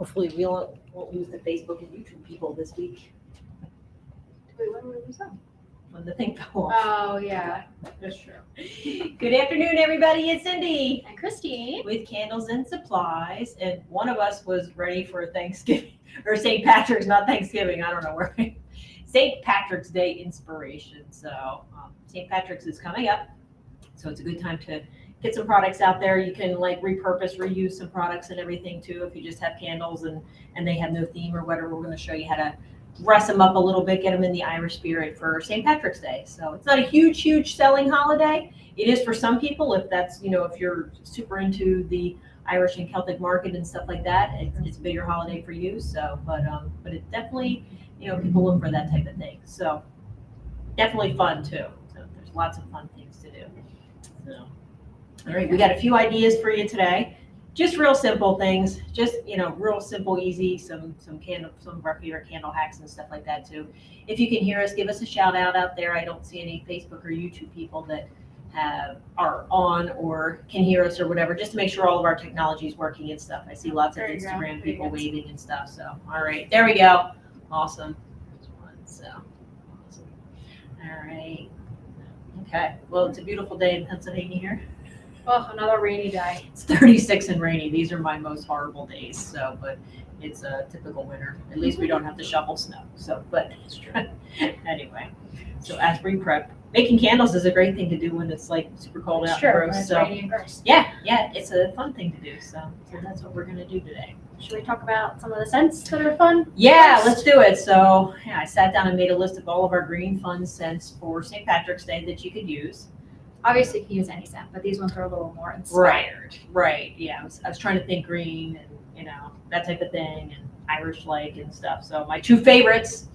Hopefully we won't lose the Facebook and YouTube people this week Wait, when did we lose them? when the thing fell off. Oh, yeah, that's true. Good afternoon, everybody. It's Cindy And Christine. with Candles and Supplies, and one of us was ready for Thanksgiving or St. Patrick's, not Thanksgiving. I don't know where. St. Patrick's Day inspiration. So St. Patrick's is coming up, so it's a good time to get some products out there. You can like repurpose, reuse some products and everything too. If you just have candles and they have no theme or whatever, we're going to show you how to dress them up a little bit, get them in the Irish spirit for St. Patrick's Day. So it's not a huge selling holiday. It is for some people, if that's, if you're super into the Irish and Celtic market and stuff like that, it's a bigger holiday for you. So, but it definitely, people look for that type of thing. So definitely fun too. So there's lots of fun things to do. So, all right, we got a few ideas for you today. Just real simple things, just, real simple, easy, some of our favorite candle hacks and stuff like that too. If you can hear us, give us a shout out there. I don't see any Facebook or YouTube people that are on or can hear us or whatever, just to make sure all of our technology is working and stuff. I see lots of Instagram people waving and stuff. So, all right, there we go. Awesome. So, awesome. All right. Okay. Well, it's a beautiful day in Pennsylvania here. Oh, another rainy day. It's 36 and rainy. These are my most horrible days. So, but it's a typical winter. At least we don't have to shovel snow. So, but anyway, so as spring prep, making candles is a great thing to do when it's like super cold out and gross. So rainy and gross. Yeah, it's a fun thing to do. So that's what we're gonna do today. Should we talk about some of the scents that are fun? Yeah, let's do it. So I sat down and made a list of all of our green fun scents for St. Patrick's Day that you could use. Obviously, you can use any scent, but these ones are a little more inspired. Right. Yeah, I was trying to think green and that type of thing and Irish-like and stuff. So my two favorites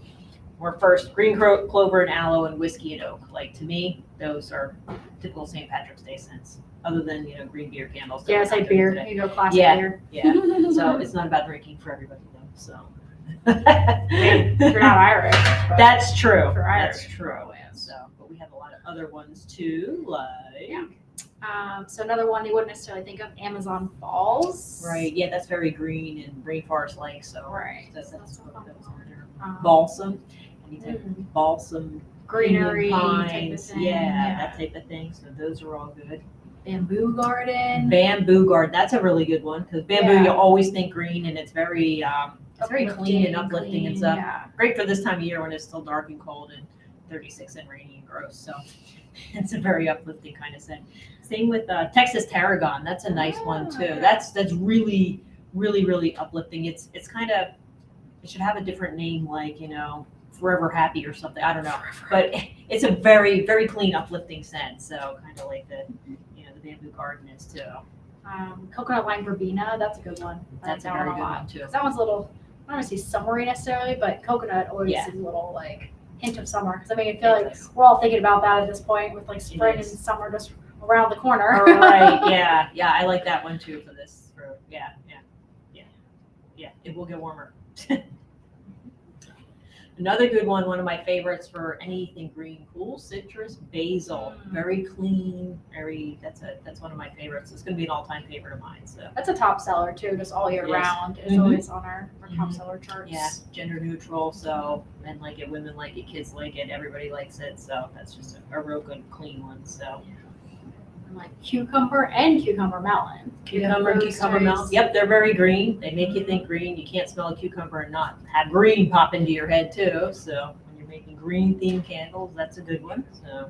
were first green clover and aloe and whiskey and oak. Like to me, those are typical St. Patrick's Day scents. Other than green beer candles. Yeah, it's like beer. You go classic beer. Yeah. So it's not about drinking for everybody though. So if you're not Irish. That's true. For Irish, that's true. So, but we have a lot of other ones too, like. Yeah. So another one you wouldn't necessarily think of, Amazon Falls. Right. Yeah, that's very green and rainforest-like. So right. That's balsam. Any type of balsam, greenery, pines, type of thing. Yeah, that type of thing. So those are all good. Bamboo garden. That's a really good one because bamboo, you always think green, and it's very clean and uplifting and stuff. Yeah. Great for this time of year when it's still dark and cold and 36 and rainy and gross. So it's a very uplifting kind of scent. Same with Texas Tarragon. That's a nice one too. That's really uplifting. It's kind of, it should have a different name, like Forever Happy or something. I don't know, but it's a very clean, uplifting scent. So kind of like the bamboo garden is too. Coconut lime verbena. That's a good one. That's a very good one too. That one's a little, I don't want to say summery necessarily, but coconut always is a little like hint of summer. Because I feel like we're all thinking about that at this point with like spring and summer just around the corner. All right. Yeah. I like that one too for this. Yeah. It will get warmer. Another good one of my favorites for anything green, cool citrus basil. Very clean, that's one of my favorites. It's gonna be an all-time favorite of mine. So that's a top seller too, just all year round. It's always on our top seller charts. Yeah, gender neutral, so men like it, women like it, kids like it, everybody likes it. So that's just a real good clean one. So and like cucumber and cucumber melon. Cucumber melon. Yep, they're very green. They make you think green. You can't smell a cucumber and not have green pop into your head too. So when you're making green themed candles, that's a good one. So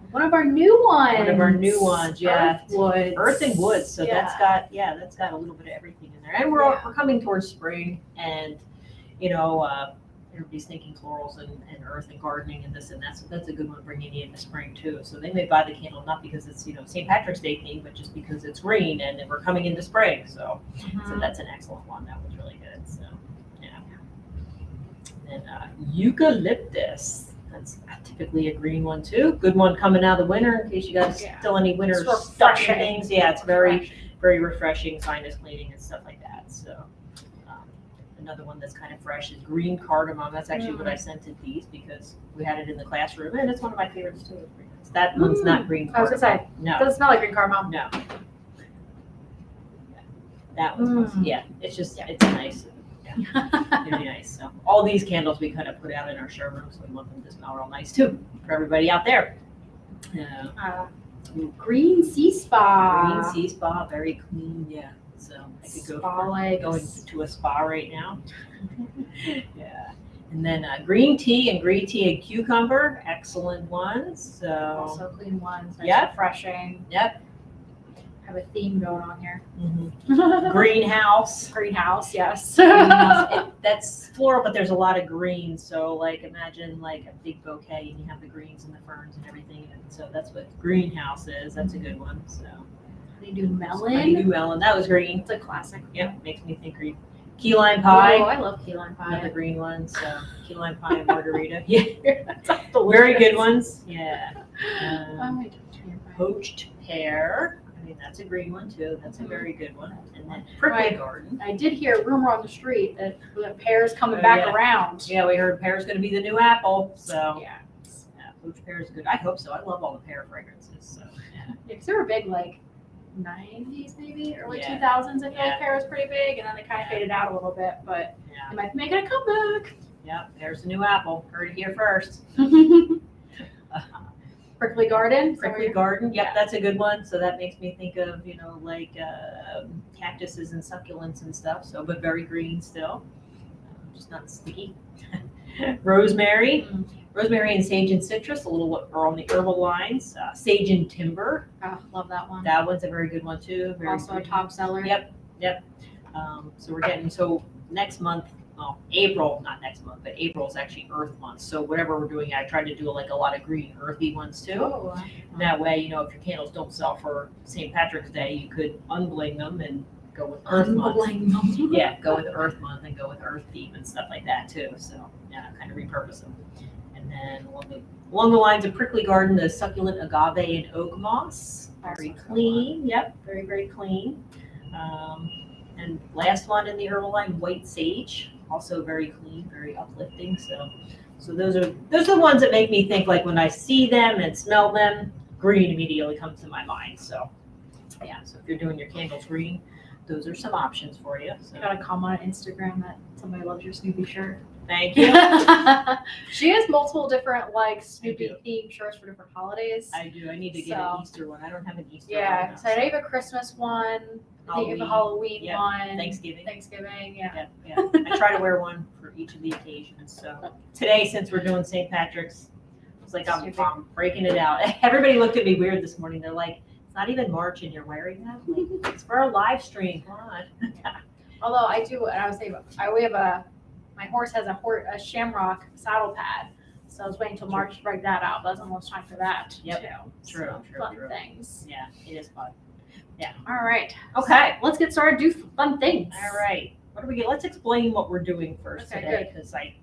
one of our new ones. Yeah. Earth and Woods. So that's got a little bit of everything in there. And we're coming towards spring, and everybody's thinking florals and earth and gardening and this and that. So that's a good one bringing you into spring too. So they may buy the candle not because it's St. Patrick's Day theme, but just because it's green and then we're coming into spring. So that's an excellent one. That was really good. So yeah. And eucalyptus. That's typically a green one too. Good one coming out of the winter in case you guys still any winter stuff and things. Yeah, it's very refreshing, sinus cleaning and stuff like that. So another one that's kind of fresh is green cardamom. That's actually what I scented these because we had it in the classroom, and it's one of my favorites too. That one's not green cardamom. I was gonna say, no. Doesn't smell like green cardamom. No. That one's, yeah, it's just, it's nice. Yeah, very nice. So all these candles we kind of put out in our showroom, so we want them to smell real nice too for everybody out there. Green Sea Spa. Green Sea Spa, very clean. Yeah. So I could go Spa legs. going to a spa right now. Yeah. And then green tea and cucumber, excellent ones. So Also clean ones. Nice, Yep. refreshing. Yep. Have a theme going on here. Greenhouse. Greenhouse, yes. Greenhouse. That's floral, but there's a lot of greens. So like imagine like a big bouquet and you have the greens and the ferns and everything. And so that's what greenhouse is. That's a good one. So They do melon. honeydew melon. That was green. It's a classic. Yep, makes me think green. Key lime pie. Oh, I love key lime Another pie. green one. So key lime pie and margarita. Yeah, That's very delicious. good ones. Yeah. Oh, I don't care. Poached pear. I mean, that's a green one too. That's a very good one. And then Right. prickly garden. I did hear a rumor on the street that the pear's coming Oh, back yeah. around. Yeah, we heard pear's going to be the new apple. So Yeah. poached pear is good. I hope so. I love all the pear fragrances. So yeah. Because they were big like 90s maybe, early Yeah. 2000s. I feel Yeah. like pear was pretty big, and then they kind of faded out a little bit, but Yeah. they might be making a comeback. Yeah. Pear's the new apple. Heard it here first. Prickly Garden. Prickly garden. Yep, Yeah. that's a good one. So that makes me think of like cactuses and succulents and stuff. So but very green still, just not sticky. Rosemary. Mm. Rosemary and sage and citrus, a little what are on the herbal lines. Sage and timber, Oh, love that one. that one's a very good one too. Very Also a green. top seller. Yep. So we're getting next month. Oh, April, not next month, but April is actually Earth month. So whatever we're doing, I try to do like a lot of green, earthy ones too. Oh, That way, if your candles don't sell for St. Patrick's Day, you could unbling them and go with Earth month. Unbling. Yeah, go with Earth month and go with Earth theme and stuff like that too. So yeah, kind of repurpose them. And then along the lines of prickly garden, the succulent agave and oak moss, very Also clean. Yep, very very clean. And last one in the herbal line, white sage, also very clean, very uplifting. So those are the ones that make me think like when I see them and smell them, green immediately comes to my mind. So yeah, so if you're doing your candles green, those are some options for you. So I got a comment on Instagram that somebody loves your Snoopy shirt. thank you. She has multiple different like Snoopy do. themed shirts for different holidays. I do. I need to get So- an Easter one. I don't have an Easter Yeah, one. so I know you have a Christmas one. I think you have a Halloween Yep. one. Thanksgiving. Thanksgiving, yeah. Yeah. I try to wear one for each of the occasions. So today, since we're doing St. Patrick's, I was like, I'm breaking it out. Everybody looked at me weird this morning. They're like, it's not even March and you're wearing that? I'm like, it's for a live stream. Come on. Although I do, and I was saying, my horse has a shamrock saddle pad. So I was waiting till March to break that out, but it's almost time for that Yep. too. True, So, true, fun true. things. Yeah, it is fun. All right. Okay. Let's get started. Do fun things. All right. What do we get? Let's explain what we're doing first Okay, today.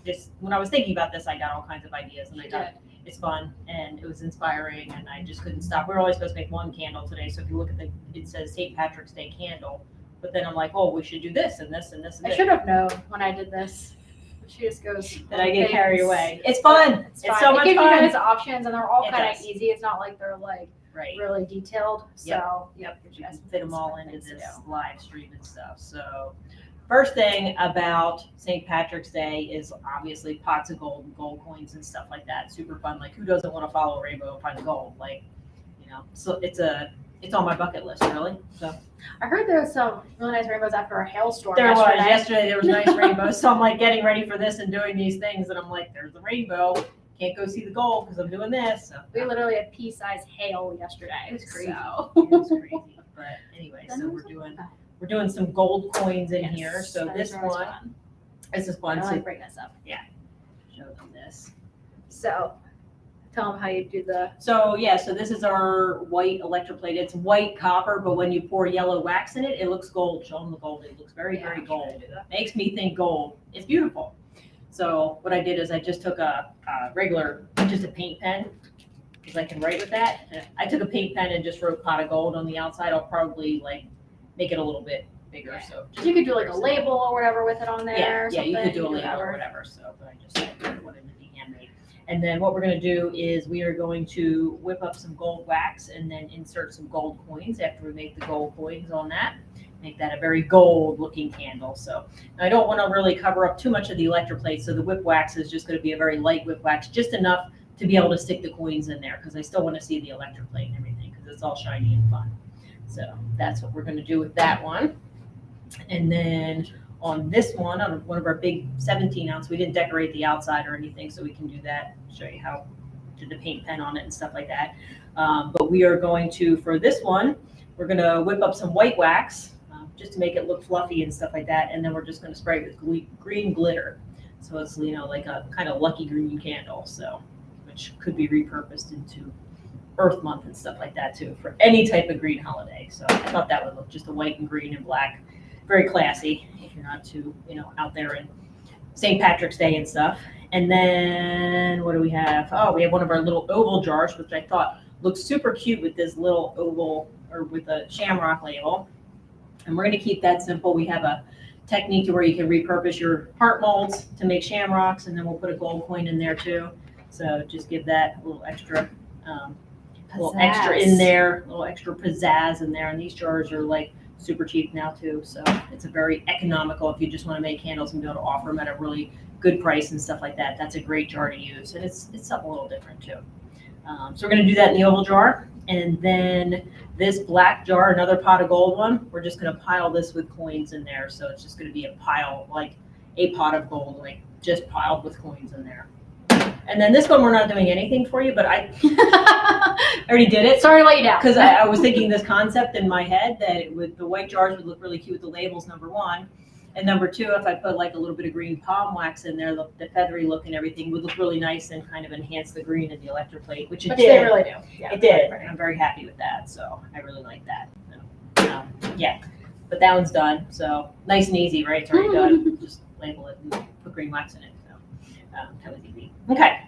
Because when I was thinking about this, I got all kinds of ideas and I You thought it's fun and it was inspiring and I just couldn't stop. We're only supposed to make one candle today. So if you look at it says St. Patrick's Day candle. But then I'm like, oh, we should do this and this and this and I this. should have known when I did this. She just goes. Then I get things. carried away. It's fun. It's fine. so It much gives fun. you guys options, and they're all It kind of does. easy. It's not like they're like Right. really detailed. So Yep. gives You you can guys fit them some all fun into things to this do. live stream and stuff. So first thing about St. Patrick's Day is obviously pots of gold and gold coins and stuff like that. Super fun. Like who doesn't want to follow a rainbow and find gold? Like, so it's on my bucket list really. So I heard there was some really nice rainbows after a hailstorm. there was yesterday. yesterday there was nice rainbows. So I'm like getting ready for this and doing these things and I'm like, there's the rainbow. Can't go see the gold because I'm doing this. So We literally had pea-sized hail yesterday. It was crazy. So. it was crazy. But anyway, Then so there's we're doing some gold coins in Yes, here. So that this is always one, fun. this is I fun. So like breaking this up. show them this. So tell them how you do the. So yeah, so this is our white electroplate. It's white copper, but when you pour yellow wax in it, it looks gold. Show them the gold. It looks very, very gold. Makes me think gold. It's beautiful. So what I did is I just took a regular, just a paint pen, because I can write with that. I took a paint pen and just wrote pot of gold on the outside. I'll probably like make it a little bit bigger. So You could do like a label or whatever with it on there. yeah, or yeah, you could something, do a label or whatever. So, but I just wanted to be handmade. And then what we're going to do is we are going to whip up some gold wax and then insert some gold coins after we make the gold coins on that. make that a very gold looking candle. So I don't want to really cover up too much of the electroplate. So the whip wax is just going to be a very light whip wax, just enough to be able to stick the coins in there, because I still want to see the electroplate and everything, because it's all shiny and fun. So that's what we're going to do with that one. And then on this one, on one of our big 17 ounce, we didn't decorate the outside or anything, so we can do that, show you how to the paint pen on it and stuff like that. But we are going to, for this one, we're going to whip up some white wax just to make it look fluffy and stuff like that. And then we're just going to spray it with green glitter. So it's, you know, like a kind of lucky green candle. So, which could be repurposed into Earth Month and stuff like that too, for any type of green holiday. So I thought that would look just a white and green and black, very classy if you're not too, you know, out there in St. Patrick's Day and stuff. And then what do we have? Oh, we have one of our little oval jars, which I thought looked super cute with this little oval, or with a shamrock label. And we're going to keep that simple. We have a technique to where you can repurpose your heart molds to make shamrocks, and then we'll put a gold coin in there too. So just give that a little extra, in there, a little extra pizzazz in there. And these jars are like super cheap now too. So it's a very economical, if you just want to make candles and be able to offer them at a really good price and stuff like that. That's a great jar to use. And it's something a little different too. So we're going to do that in the oval jar. And then this black jar, another pot of gold one, we're just going to pile this with coins in there. So it's just going to be a pile, like a pot of gold, like just piled with coins in there. And then this one, we're not doing anything for you, but I already did it. Sorry to let you down. Because I was thinking this concept in my head that the white jars would look really cute with the labels, number one. And number two, if I put like a little bit of green palm wax in there, the feathery look and everything would look really nice and kind of enhance the green in the electroplate, which did. They really do. Yeah, it did. And I'm very happy with that. So I really like that. So, yeah. But that one's done. So nice and easy, right? It's already done. Just label it and put green wax in it. So that was easy. Okay.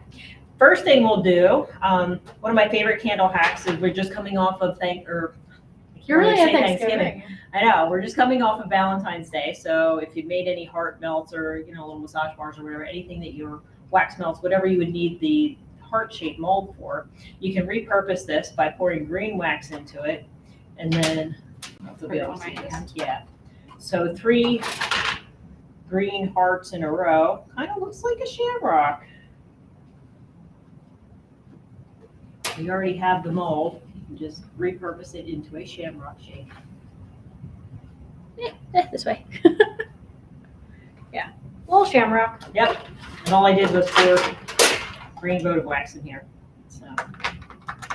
First thing we'll do, one of my favorite candle hacks is we're just coming off of You're really at Thanksgiving. I know, we're just coming off of Valentine's Day. So if you made any heart melts or, you know, little massage bars or whatever, anything that your wax melts, whatever you would need the heart-shaped mold for, you can repurpose this by pouring green wax into it. And then, I'll be able to see this. Yeah. So 3 green hearts in a row. Kind of looks like a shamrock. We already have the mold. You can just repurpose it into a shamrock shape. This way. Yeah. Little shamrock. Yep. And all I did was pour green votive wax in here. So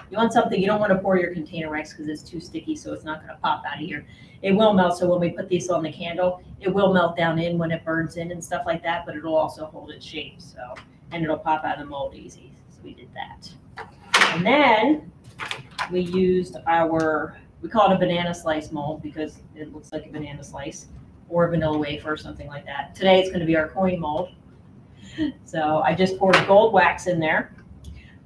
you want something, you don't want to pour your container wax because it's too sticky, so it's not going to pop out of here. It will melt, so when we put these on the candle, it will melt down in when it burns in and stuff like that, but it'll also hold its shape. So, and it'll pop out of the mold easy. So we did that. And then we used we call it a banana slice mold because it looks like a banana slice, or a vanilla wafer or something like that. Today it's going to be our coin mold. So I just poured gold wax in there.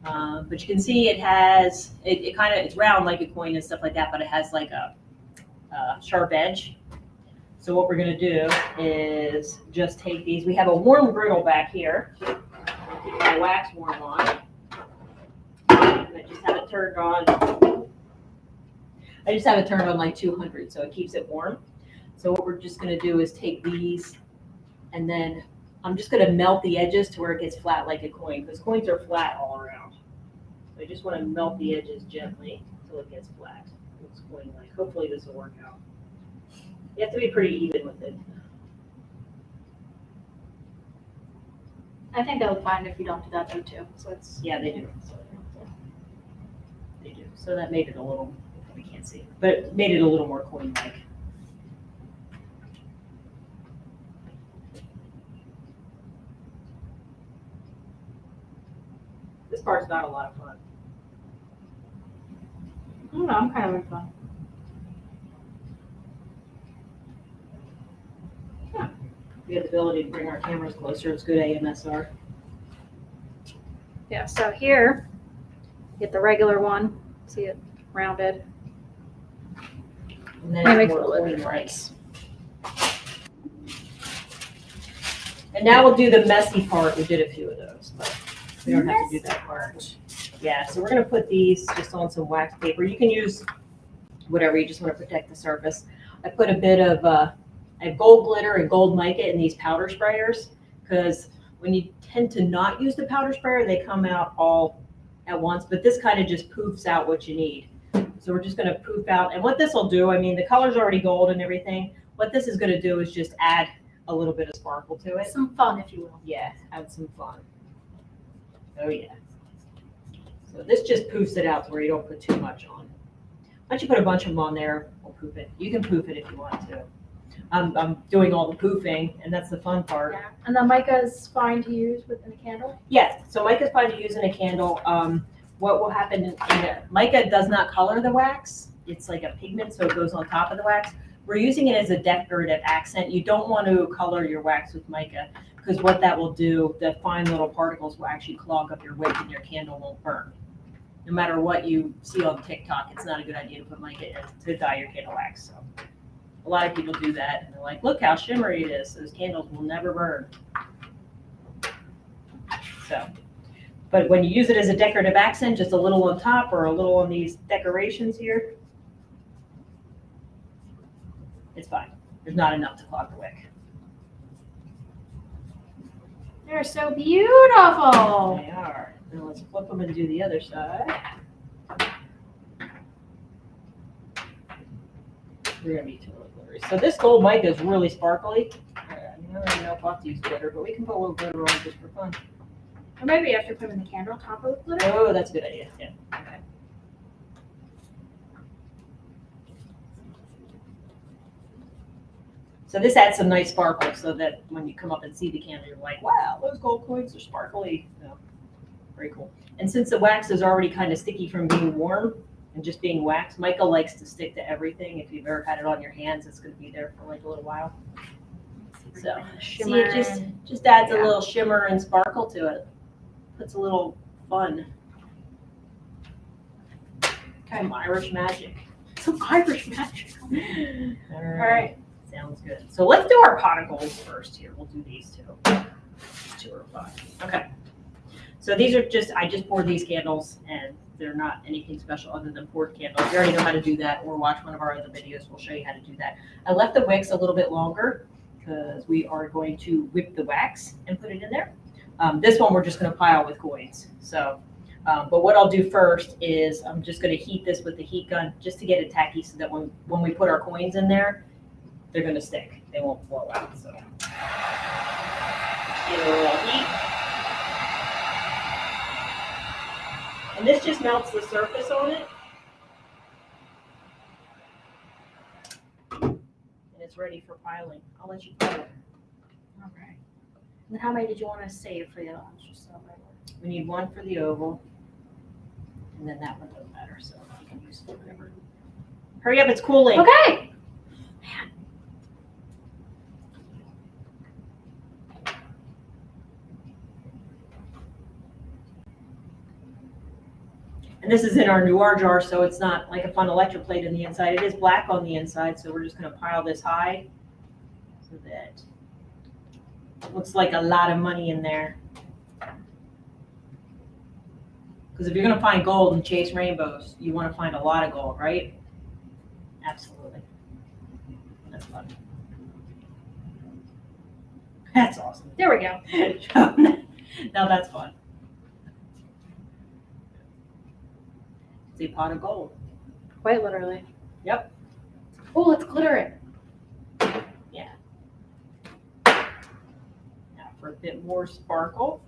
But you can see it has, it's round like a coin and stuff like that, but it has like a sharp edge. So what we're going to do is just take these. We have a warm griddle back here. Keep my wax warm on. And I just have it turned on. I just have it turned on like 200, so it keeps it warm. So what we're just going to do is take these, and then I'm just going to melt the edges to where it gets flat like a coin, because coins are flat all around. So I just want to melt the edges gently until it gets flat. It looks coin-like. Hopefully this will work out. You have to be pretty even with it. I think they'll find if you don't do that though too. So it's Yeah, they do. They do. So that made it a little, we can't see, but it made it a little more coin-like. This part's not a lot of fun. I don't know, I'm kind of having fun. Yeah. We have the ability to bring our cameras closer. It's good AMSR. Yeah, so here, get the regular one, see it rounded. And then That it's makes more a little coin-like. difference. And now we'll do the messy part. We did a few of those, but we don't have to do that part. Yeah, so we're gonna put these just on some wax paper. You can use whatever, you just want to protect the surface. I put a bit of, I have gold glitter and gold mica in these powder sprayers, because when you tend to not use the powder sprayer, they come out all at once, but this kind of just poofs out what you need. So we're just gonna poof out, and what this will do, I mean, the color's already gold and everything, what this is gonna do is just add a little bit of sparkle to it. Some fun, if you will. Yeah, add some fun. Oh yeah. So this just poofs it out to where you don't put too much on. Once you put a bunch of them on there, we'll poof it. You can poof it if you want to. I'm doing all the poofing, and that's the fun part. Yeah. And the mica is fine to use within a candle? Yeah, so mica's fine to use in a candle. What will happen in the mica does not color the wax. It's like a pigment, so it goes on top of the wax. We're using it as a decorative accent. You don't want to color your wax with mica, because what that will do, the fine little particles will actually clog up your wick and your candle won't burn. No matter what you see on TikTok, it's not a good idea to put mica in to dye your candle wax. So a lot of people do that, and they're like, look how shimmery it is. Those candles will never burn. So, but when you use it as a decorative accent, just a little on top or a little on these decorations here, it's fine. There's not enough to clog the wick. They're so beautiful. They are. Now let's flip them and do the other side. We're gonna be totally glittery. So this gold mica is really sparkly. I don't even know if I'll have to use glitter, but we can put a little glitter on just for fun. Or maybe after putting the candle on top of the glitter. Oh, that's a good idea. Yeah. Okay. So this adds some nice sparkle, so that when you come up and see the candle, you're like, wow, those gold coins are sparkly. So, very cool. And since the wax is already kind of sticky from being warm and just being wax, mica likes to stick to everything. If you've ever had it on your hands, it's going to be there for like a little while. So see, it just adds a little shimmer and sparkle to it. Puts a little fun. Kind of Irish magic. Some Irish magic. All right. Sounds good. So let's do our pot of gold first here. We'll do these two. These two are fun. Okay. So these are just, I just poured these candles, and they're not anything special other than poured candles. You already know how to do that, or watch one of our other videos. We'll show you how to do that. I left the wicks a little bit longer because we are going to whip the wax and put it in there. This one we're just going to pile with coins. So, but what I'll do first is I'm just going to heat this with the heat gun just to get it tacky, so that when we put our coins in there, they're going to stick. They won't blow out. So get a little heat. And this just melts the surface on it. And it's ready for piling. I'll let you pile it. Okay. And how many did you want to save for the other ones? Just so We need one for the oval. And then that one doesn't matter, so you can use it whatever. Hurry up, it's cooling. Okay. Man. And this is in our Noir jar, so it's not like a fun electroplate in the inside. It is black on the inside, so we're just going to pile this high so that it looks like a lot of money in there. Because if you're going to find gold and chase rainbows, you want to find a lot of gold, right? Absolutely. That's fun. That's awesome. There we go. Now that's fun. It's a pot of gold. Quite literally. Yep. Oh, let's glitter it. Yeah. Now for a bit more sparkle.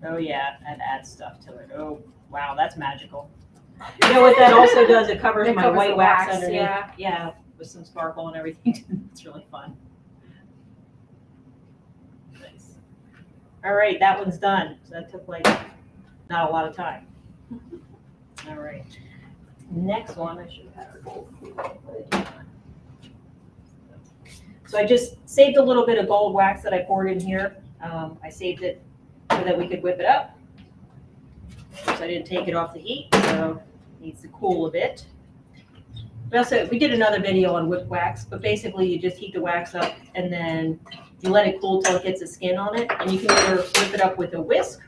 Oh yeah, that adds stuff to it. Oh wow, that's magical. You know what that also does? It covers It my covers white the wax wax, underneath. yeah. Yeah, with some sparkle and everything. It's really fun. Nice. All right, that one's done. So that took like not a lot of time. All right. Next one, I should have had our gold. So I just saved a little bit of gold wax that I poured in here. I saved it so that we could whip it up. So I didn't take it off the heat, so it needs to cool a bit. We did another video on whipped wax, but basically you just heat the wax up and then you let it cool till it gets a skin on it. And you can either whip it up with a whisk,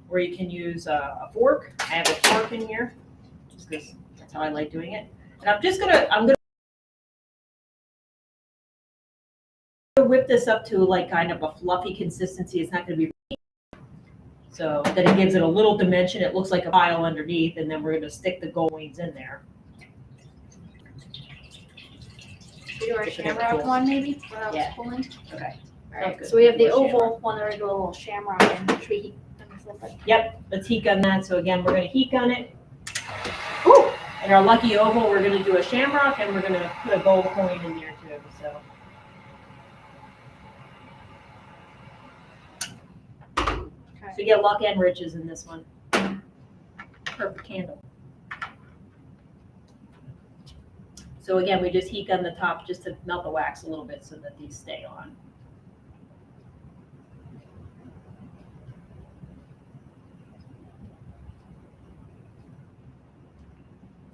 or you can use a fork. I have a fork in here, just because that's how I like doing it. And I'm gonna whip this up to like kind of a fluffy consistency. It's not gonna be, so that it gives it a little dimension. It looks like a pile underneath, and then we're gonna stick the gold coins in there. We do our If it ever shamrock cools. one maybe without Yeah. pulling. Okay. Alright, good. so we have the Little oval one that we're gonna do a little shamrock and should we heat them a little bit? Yep, let's heat gun that. So again, we're gonna heat gun it. Ooh, and our lucky oval, we're gonna do a shamrock, and we're gonna put a gold coin in there too, so. So you get luck and riches in this one. Perfect candle. So again, we just heat gun the top just to melt the wax a little bit so that these stay on.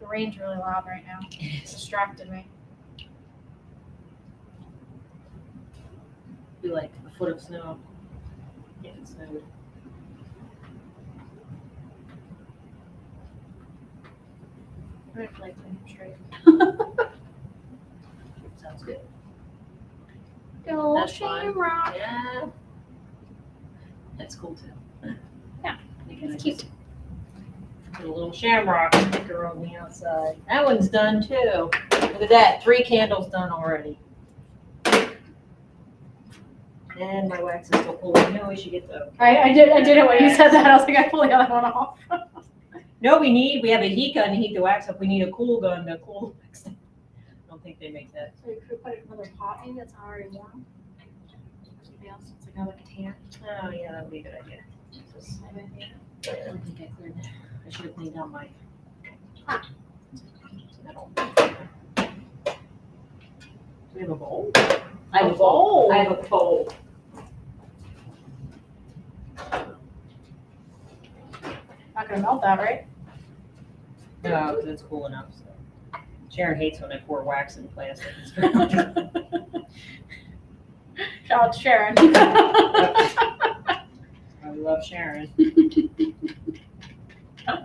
The rain's really loud right now. It distracted me. Be like a foot of snow. If it snowed. I feel like I'm straight. Sounds good. Go That's fine. shamrock. Yeah. That's cool too. Yeah, You can it's cute. just put a little shamrock sticker on the outside. That one's done too. Look at that, 3 candles done already. And my wax is still cool. You know we should get the. I did it when you said that. I was like, I pulled the other one off. No, we have a heat gun to heat the wax up. We need a cool gun to cool the wax. I don't think they make that. So you could put it in another pot maybe that's already warm. Something else. It's like a container. Oh, yeah, that would be a good idea. Maybe. I don't think I cleared that. I should have cleaned out my. Metal. Do we have a bowl? I have a bowl. I have a bowl. Not gonna melt that, right? No, because it's cool enough. So. Sharon hates when I pour wax in plastic. Shout out to Sharon. I love Sharon. All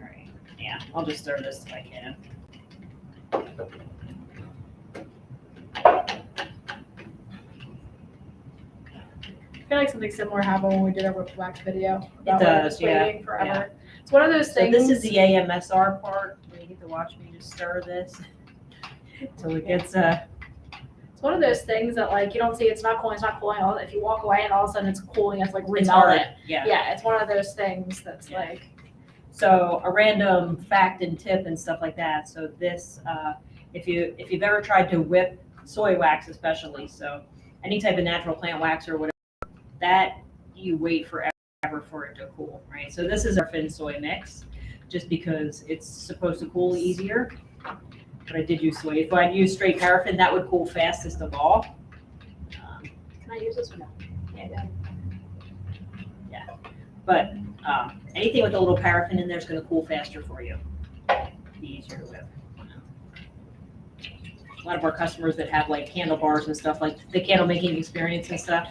right. Yeah, I'll just stir this if I can. I feel like something similar happened when we did our whipped wax video. It about, like, does, just yeah, waiting forever. It's one of those So things. this is the AMSR part. Where you get to watch me just stir this till it gets It's one of those things that like you don't see. It's not cooling. It's not cooling. If you walk away and all of a sudden it's cooling, it's like it's remelt hard. it. Yeah. Yeah, it's one of those things that's Yeah. like. So a random fact and tip and stuff like that. So this, if you've ever tried to whip soy wax, especially, so any type of natural plant wax or whatever, that you wait forever for it to cool, right? So this is our Fin soy mix, just because it's supposed to cool easier. But I did use soy. If I'd used straight paraffin, that would cool fastest of all. Can I use this one? Yeah. But anything with a little paraffin in there is going to cool faster for you. Be easier to whip. A lot of our customers that have like candle bars and stuff, like the candle making experience and stuff,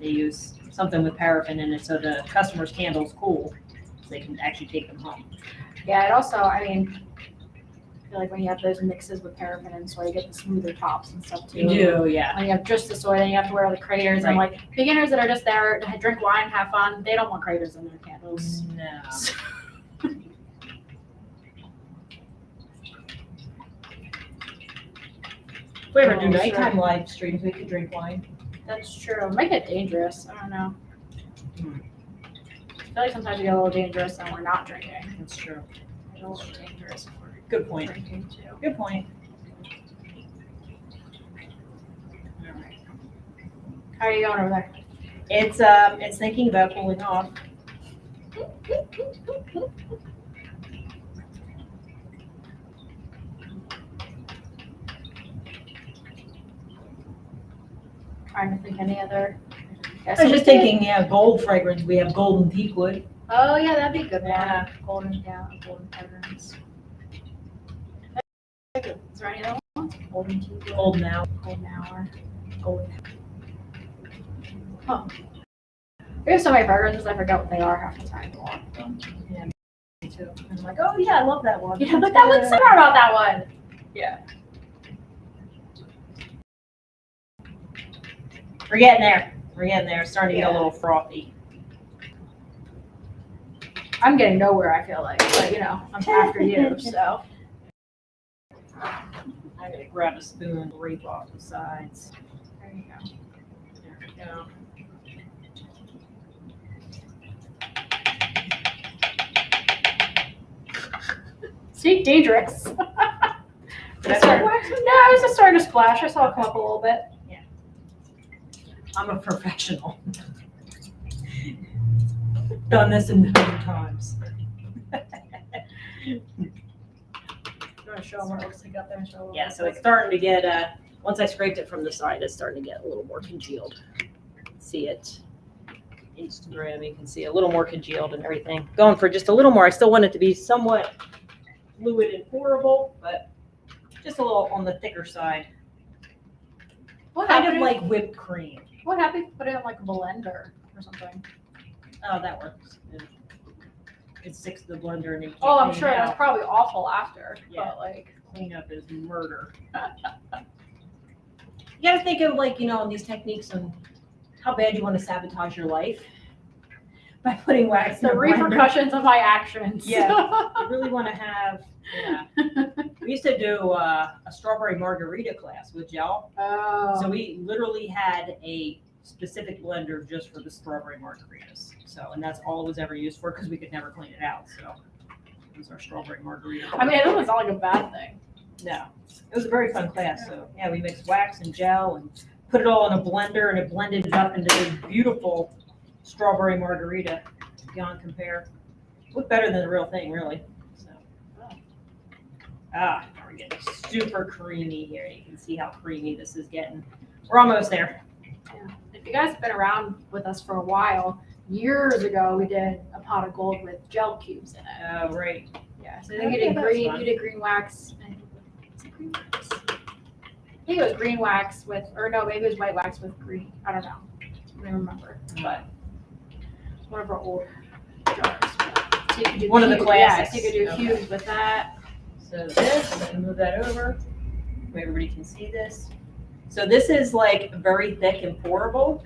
they use something with paraffin in it so the customer's candles cool, so they can actually take them home. Yeah, it also, I mean, I feel like when you have those mixes with paraffin and soy, you get the smoother tops and stuff too. You do, yeah. When you have just the soy, then you have to wear all the craters. And like beginners that are just there to drink wine, have fun, they don't want craters in their candles. No. If we ever do nighttime live streams, we could drink wine. That's true. It might get dangerous. I don't know. Hmm. I feel like sometimes we get a little dangerous and we're not drinking. That's true. It's a little dangerous if we're Good point. drinking too. Good point. All right. How are you going over there? It's thinking about cooling off. Trying to think any other. I was just thinking, yeah, gold fragrance. We have golden teakwood. Oh yeah, that'd be a good one. Yeah. Golden fragrance. Is there any other ones? Golden tea. Gold now. Golden hour. Golden. Oh. We have so many fragrances, I forget what they are half the time. Me too. I'm like, oh yeah, I love that one. Yeah, but that looks similar about that one. Yeah. We're getting there. We're getting there. It's starting to get a little frothy. I'm getting nowhere, I feel like, but I'm after you, so. I'm gonna grab a spoon and rape off the sides. There you go. There we go. See, dangerous. Did I start waxing? No, I was just starting to splash. I saw it come up a little bit. I'm a professional. Done this a million times. You want to show them what it looks like up there? And show them what Yeah, it so looks it's starting to get, once I scraped it from the side, it's starting to get a little more congealed. See it. Instagram, you can see a little more congealed and everything. Going for just a little more. I still want it to be somewhat fluid and pourable, but just a little on the thicker side. What Kind happened? of like whipped cream. What happened if you put it in like a blender or something? Oh, that works. It sticks to the blender and you can't Oh, I'm clean sure it that's out. probably awful after. Yeah. But like, Cleanup is murder. You gotta think of like, on these techniques and how bad you want to sabotage your life by putting wax in the a blender. repercussions of my actions. Yeah. You really want to have, We used to do a strawberry margarita class with gel. Oh. So we literally had a specific blender just for the strawberry margaritas. So, and that's all it was ever used for because we could never clean it out. So it was our strawberry margarita. I mean, it doesn't sound like a bad thing. No, it was a very fun class. So yeah, we mixed wax and gel and put it all in a blender and it blended it up into this beautiful strawberry margarita. Beyond compare. Looked better than the real thing, really. So, we're getting super creamy here. You can see how creamy this is getting. We're almost there. Yeah. If you guys have been around with us for a while, years ago we did a pot of gold with gel cubes in it. Oh, right. Yeah, so I think you did green wax. Was it green wax? I think it was green wax with, or no, maybe it was white wax with green. I don't know. I don't remember. But it's one of our old jars. So you could do One of the cubes. Yeah, classics. so you could do Okay. cubes with that. So this, let me move that over so everybody can see this. So this is like very thick and pourable.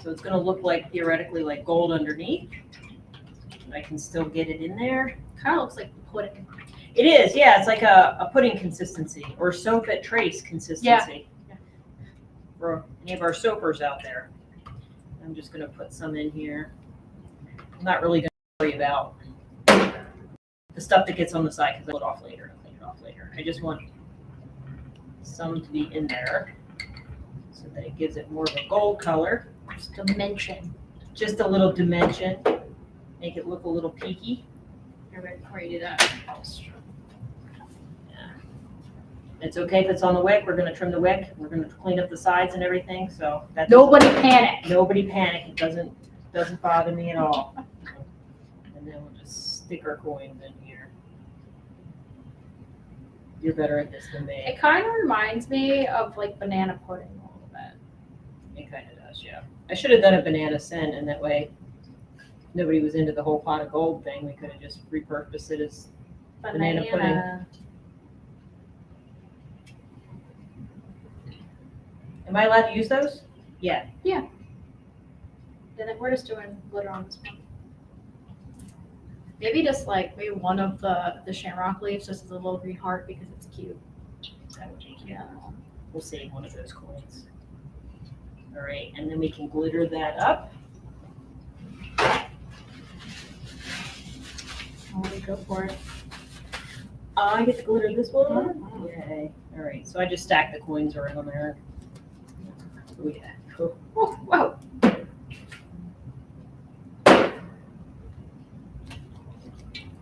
So it's gonna look like theoretically like gold underneath. But I can still get it in there. Kind of looks like pudding. It is, yeah, it's like a pudding consistency or soap at trace consistency. Yeah. For any of our soapers out there. I'm just gonna put some in here. I'm not really gonna worry about the stuff that gets on the side because I'll clean it off later. I just want some to be in there so that it gives it more of a gold color. Just dimension. Just a little dimension. Make it look a little peaky. You're ready before you do that. Yeah. It's okay if it's on the wick. We're gonna trim the wick. We're gonna clean up the sides and everything, so that's Nobody panic. nobody panic. It doesn't bother me at all. And then we'll just stick our coins in here. You're better at this than me. It kind of reminds me of like banana pudding a little bit. It kind of does, yeah. I should have done a banana scent, and that way nobody was into the whole pot of gold thing. We could have just repurposed it as banana pudding. Am I allowed to use those? Yeah. Yeah, we're just doing glitter on this one. Maybe just like maybe one of the shamrock leaves just as a little green heart because it's cute. That would be cute. Yeah. We'll save one of those coins. All right, and then we can glitter that up. Go for it. I get to glitter this one. Yay. All right, so I just stack the coins around there. Oh, yeah. Cool. Whoa.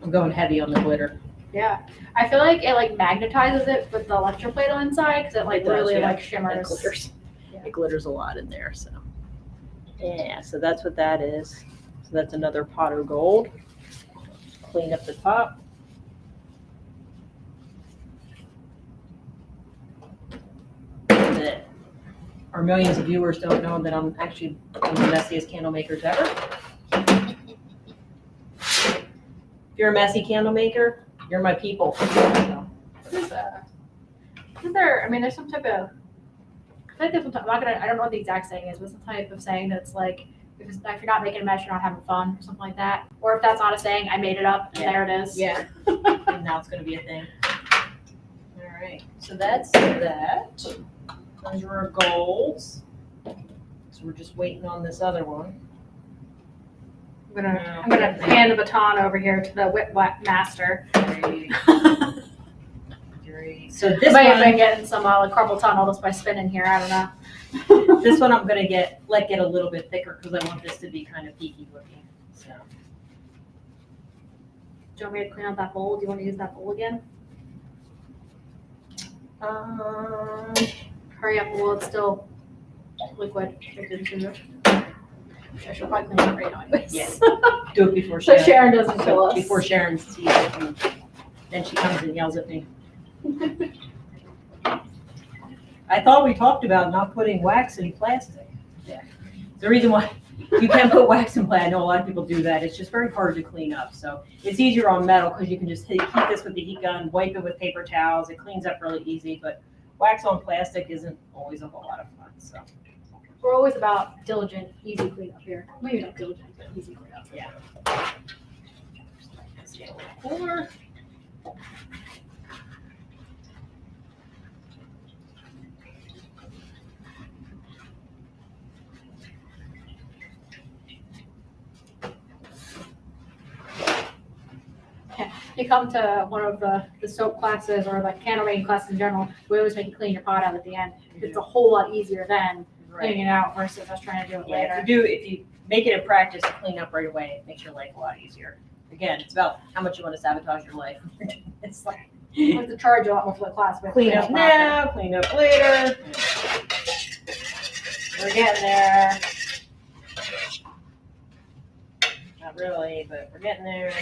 I'm going heavy on the glitter. Yeah. I feel like it like magnetizes it with the electroplate on inside because it like It does, really yeah. like It shimmers. glitters. Yeah. It glitters a lot in there, so. Yeah, so that's what that is. So that's another pot of gold. Clean up the top. That our millions of viewers don't know that I'm actually one of the messiest candle makers ever. If you're a messy candle maker, you're my people. So, What is that? Is there? I mean, there's some type of. I think there's some type, I don't know what the exact saying is, but some type of saying that's like, if you're not making a mess, you're not having fun, or something like that. Or if that's not a saying, I made it up, and there it is. yeah. And now it's going to be a thing. All right. So that's that. Those are our goals. So we're just waiting on this other one. I'm gonna hand the baton over here to the whip master. Great. So I this might have been one, getting some carpal tunnel just by spinning here. I don't know. this one I'm going to get a little bit thicker because I want this to be kind of peaky looking. So. Do you want me to clean out that bowl? Do you want to use that bowl again? Hurry up, well, it's still liquid. I should probably clean it right now anyways. Yeah. Do it before So Sharon. Sharon doesn't kill us. Before Sharon sees it, and then she comes and yells at me. I thought we talked about not putting wax in plastic. Yeah. The reason why you can put wax in plastic, I know a lot of people do that. It's just very hard to clean up. So it's easier on metal because you can just heat this with the heat gun, wipe it with paper towels. It cleans up really easy. But wax on plastic isn't always a whole lot of fun. So. We're always about diligent, easy cleanup here. Maybe not diligent, but easy cleanup. Yeah. Cooler. You come to one of the soap classes or like candle making classes in general, we always make you clean your pot out at the end. It's a whole lot easier then cleaning it out versus us trying to do it later. If you make it a practice to clean up right away, it makes your life a lot easier. Again, it's about how much you want to sabotage your life. It's like We have to charge a lot more for the class. But clean up now, clean up later. We're getting there. Not really, but we're getting there.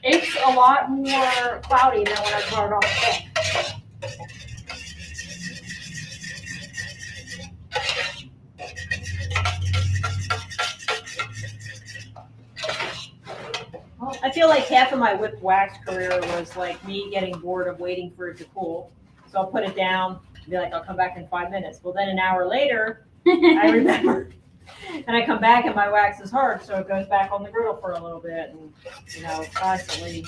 It's a lot more cloudy than when I started off the thing. Well, I feel like half of my whipped wax career was like me getting bored of waiting for it to cool. So I'll put it down, be like, I'll come back in 5 minutes. Well, then an hour later, I remember. And I come back and my wax is hard, so it goes back on the griddle for a little bit and, constantly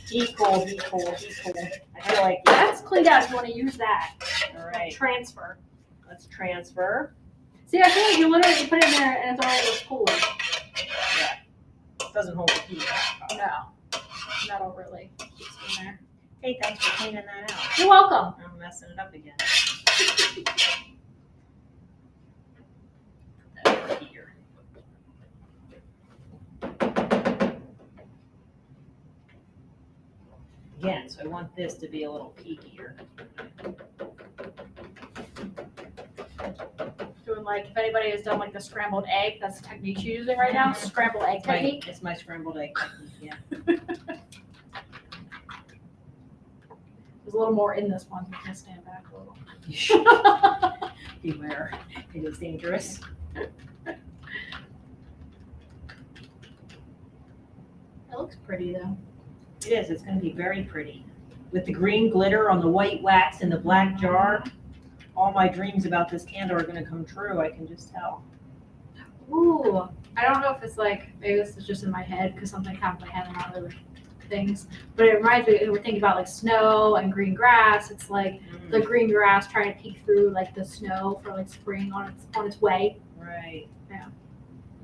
heat, cool, heat, cool, heat, cool. I feel like, That's cleaned out if you want to use that. all right, Transfer. let's transfer. See, I feel like you literally put it in there and it's already cooler. It doesn't hold the heat. No. That'll really keep it in there. Hey, thanks for cleaning that out. You're welcome. I'm messing it up again. Put that over here. Again, so I want this to be a little peakier. Doing like, if anybody has done like the scrambled egg, that's the technique you're using right now. Scrambled egg technique. It's my scrambled egg technique, yeah. There's a little more in this one. I'm gonna stand back a little. Beware, it is dangerous. It looks pretty though. It is, it's gonna be very pretty. With the green glitter on the white wax in the black jar, all my dreams about this candle are gonna come true, I can just tell. Ooh, I don't know if it's like, maybe this is just in my head because something happened in my head and not other things, but it reminds me, we're thinking about like snow and green grass. It's like the green grass trying to peek through like the snow for like spring on its way. Right. Yeah.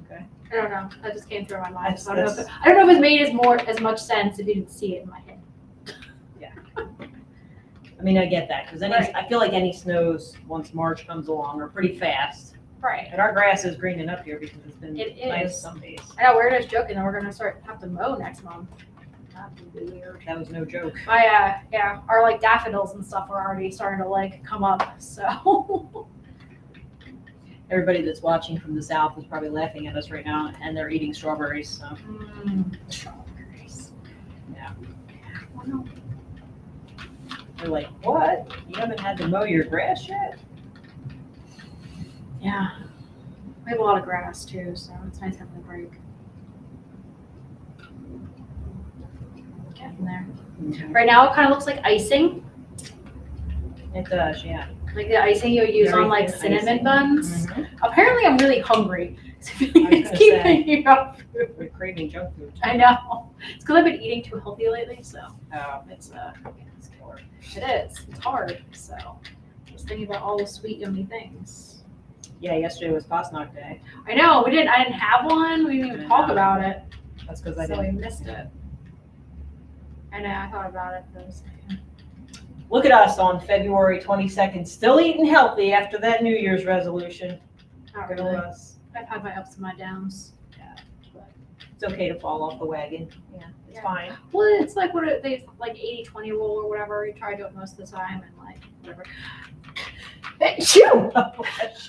Okay. I don't know. That just came through my mind. That's- So I don't know if it made as much sense if you didn't see it in my head. I mean, I get that, because Right. I feel like any snows, once March comes along, are pretty fast. Right. And our grass is greening up here because it's been It nice is. some days. I know we're just joking that we're gonna have to mow next month. That was no joke. Our like daffodils and stuff are already starting to like come up. So Everybody that's watching from the south is probably laughing at us right now, and they're eating strawberries, so. strawberries. Yeah. Wow. They're like, what? You haven't had to mow your grass yet? Yeah. We have a lot of grass too, so it's nice having a break. in there. Right now, it kind of looks like icing, It does, yeah. like the icing you would use Very on like thin cinnamon icing. buns. Mhm. Apparently, I'm really hungry. So I feel I was like it's gonna keeping say. me up. We're craving junk food. I know. It's because I've been eating too healthy lately, so Oh, it's killer. It is. It's hard. So just thinking about all the sweet, yummy things. yeah, yesterday was Fastnacht Day. I know. I didn't have one. We didn't even I talk know. about it. That's because I So we didn't. missed it. I know. I thought about it. But I was like, Look at us on February 22nd, still eating healthy after that New Year's resolution. not Go really. us. I've had my ups and my downs. It's okay to fall off the wagon. Yeah, it's Yeah. fine. Well, it's like what they like 80-20 rule or whatever. You try to do it most of the time and like whatever. Shoo!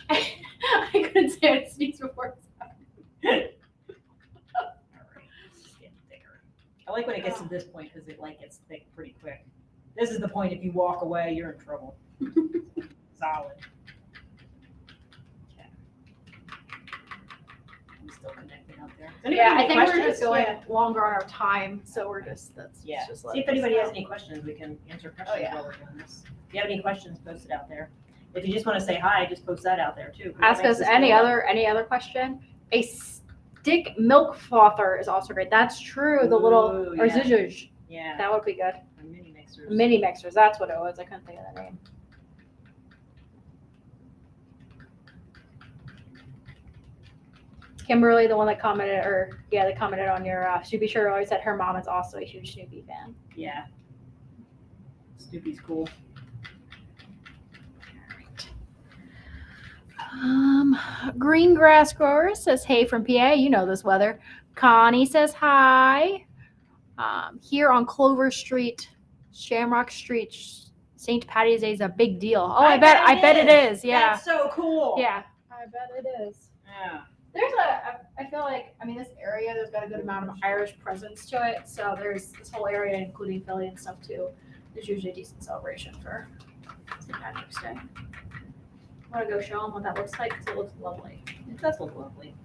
I couldn't say I'd sneeze before. All right, it's just getting thicker. I like when it gets to this point because it like gets thick pretty quick. This is the point if you walk away, you're in trouble. Solid. Okay. I'm still connecting up there. Does anybody Yeah, have I any think we're questions? just going Yeah. longer on our time, so we're just Yeah. Just See if anybody has any questions. We can answer questions yeah. while we're doing this. If you have any questions, post it out there. If you just want to say hi, just post that out there too. 'Cause that Ask makes us us any feel other question. A stick milk frother is also great. That's true. The little Ooh, or yeah. zhuzh. Yeah. That would be good. Or mini mixers. Mini mixers. That's what it was. I couldn't think of the name. Kimberly, the one that commented, they commented on your Snoopy shirt, always said her mom is also a huge Snoopy fan. Yeah. Snoopy's cool. Green grass grower says hey from PA. You know this weather. Connie says hi. Here on Clover Street, Shamrock Street, St. Patty's Day is a big deal. Oh, I bet it is. Yeah. That's so cool. Yeah. I bet it is. Yeah. There's I feel like, I mean, this area, there's got a good amount of Irish presence to it. So there's this whole area, including Philly and stuff too. There's usually a decent celebration for St. Patrick's Day. I want to go show them what that looks like because it looks lovely. It does look lovely.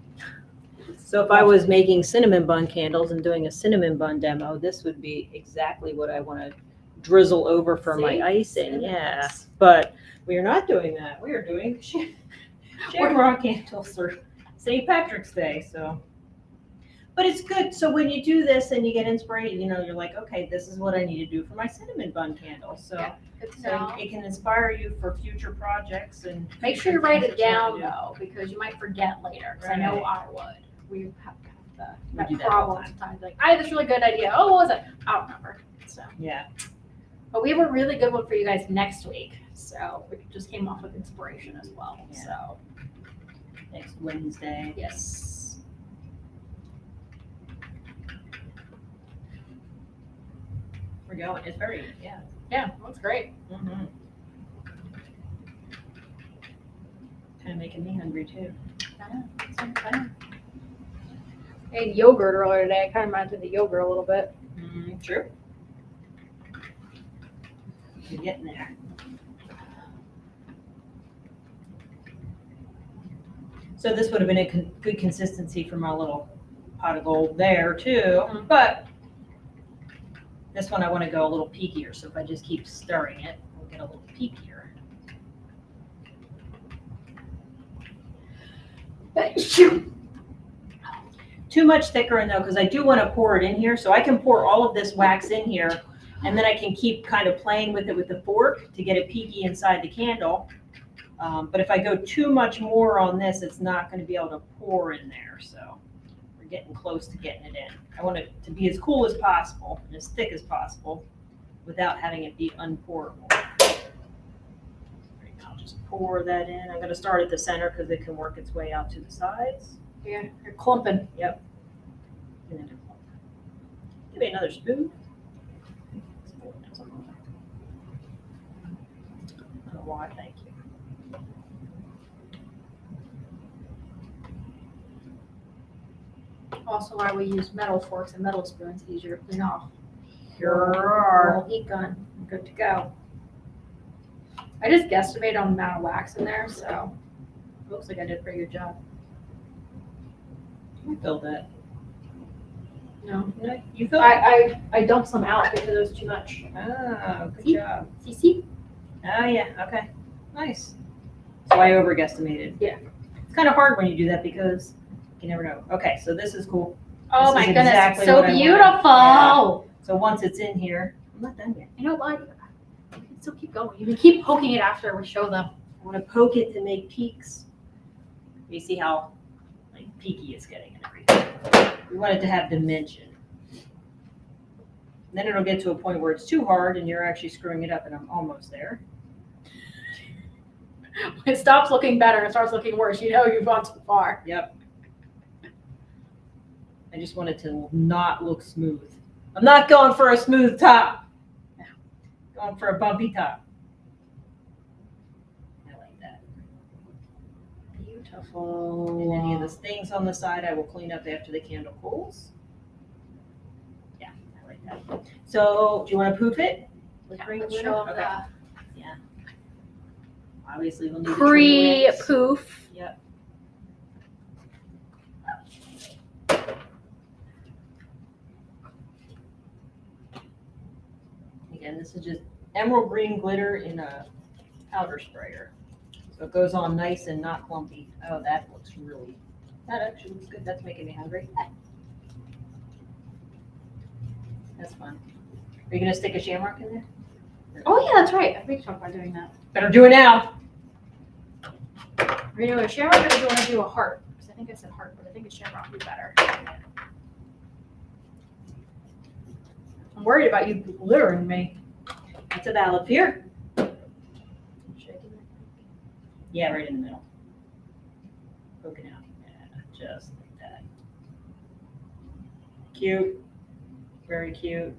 So if I was making cinnamon bun candles and doing a cinnamon bun demo, this would be exactly what I want to drizzle over for my See? icing. Cinnamon Yeah. buns. But we are not doing that. We are doing shamrock candles for St. Patrick's Day. So, but it's good. So when you do this and you get inspired, you know, you're like, okay, this is what I need to do for my cinnamon bun candle. So, Yeah. Good to so know. it can inspire you for future projects and Make sure you write things it that you want down to do. though, because you might forget later. Because I know Right. I would. We have We that do that all the problem time. sometimes. Like, I had this really good idea. Oh, what was it? I don't remember. So, Yeah. but we have a really good one for you guys next week. So we just came off with inspiration as well. Yeah. So Next Wednesday. yes. We're going. It's very, yeah. Yeah, looks great. Mm-hmm. Kind of making me hungry too. I know. I ate yogurt earlier today. It kind of reminds me of the yogurt a little bit. True. You're getting there. So this would have been a good consistency for my little pot of gold there too, Mhm. but this one I want to go a little peakier. So if I just keep stirring it, we'll get a little peakier. Too much thicker in though, because I do want to pour it in here. So I can pour all of this wax in here, and then I can keep kind of playing with it with the fork to get it peaky inside the candle. But if I go too much more on this, it's not going to be able to pour in there. So we're getting close to getting it in. I want it to be as cool as possible and as thick as possible without having it be unpourable. I'll just pour that in. I'm going to start at the center because it can work its way out to the sides. Yeah, you're clumping. And then give me another spoon. Oh, why? Thank you. Also, why we use metal forks and metal spoons, easier to clean off. Sure. Little heat gun, good to go. I just guesstimated on the amount of wax in there, so it looks like I did a pretty good job. I feel that. No. No, you go. I dumped some out because it was too much. Oh, good See? job. See? Oh, yeah, okay, nice. So I overestimated. Yeah. It's kind of hard when you do that because you never know. Okay, so this is cool. Oh This my is goodness, exactly it's so what I wanted. beautiful. So once it's in here, I'm not done yet. You know what? You can still keep going. You can keep poking it after we show them. I want to poke it to make peaks. You see how like peaky it's getting and everything. We want it to have dimension. Then it'll get to a point where it's too hard and you're actually screwing it up, and I'm almost there. When it stops looking better and starts looking worse, you know you've gone too far. Yep. I just want it to not look smooth. I'm not going for a smooth top. Going for a bumpy top. I like that. Beautiful. And any of the things on the side, I will clean up after the candle cools. Yeah, I like that. So, do you want to poof it? With green Let's glitter? show them Okay. Obviously, we'll need the the trim wicks. pre-poof. Yep. Again, this is just emerald green glitter in a powder sprayer. So it goes on nice and not clumpy. Oh, that looks that actually looks good. That's making me hungry. That's fun. Are you gonna stick a shamrock in there? Oh yeah, that's right. I think talked about doing that. Better do it now. Are you doing a shamrock or do you want to do a heart? Because I think I said heart, but I think a shamrock would be better. I'm worried about you glittering me. That's a valid fear. Yeah, right in the middle. Poking out. Yeah, just like that. Cute. Very cute.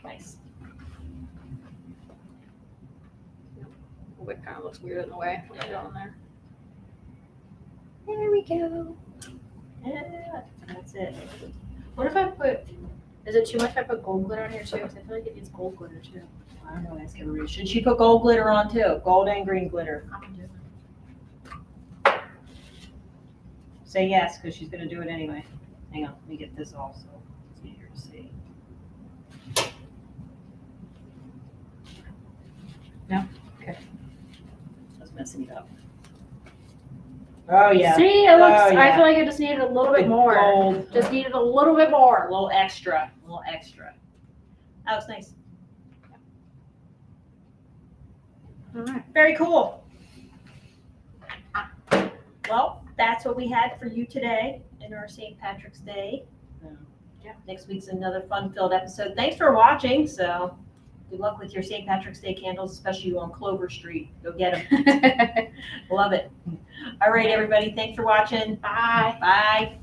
Nice. Oh, it kind of looks weird in the way. What you on there? There we go. Yeah, that's it. What if I put? Is it too much if I put gold glitter on here too? Because I feel like it needs gold glitter too. I don't know, ask everybody. Should she put gold glitter on too? Gold and green glitter. I'm gonna do that. Say yes, because she's gonna do it anyway. Hang on, let me get this also. It's easier to see. No? Okay. I was messing it up. Oh, yeah. See, it looks. Oh, yeah. I feel like I just needed a little bit more. Gold. Just needed a little bit more. A little extra. A little extra. That was nice. All right. Very cool. Well, that's what we had for you today in our St. Patrick's Day. Yeah. Next week's another fun-filled episode. Thanks for watching. So good luck with your St. Patrick's Day candles, especially on Clover Street. Go get them. Love it. All right, everybody. Thanks for watching. Bye. Bye.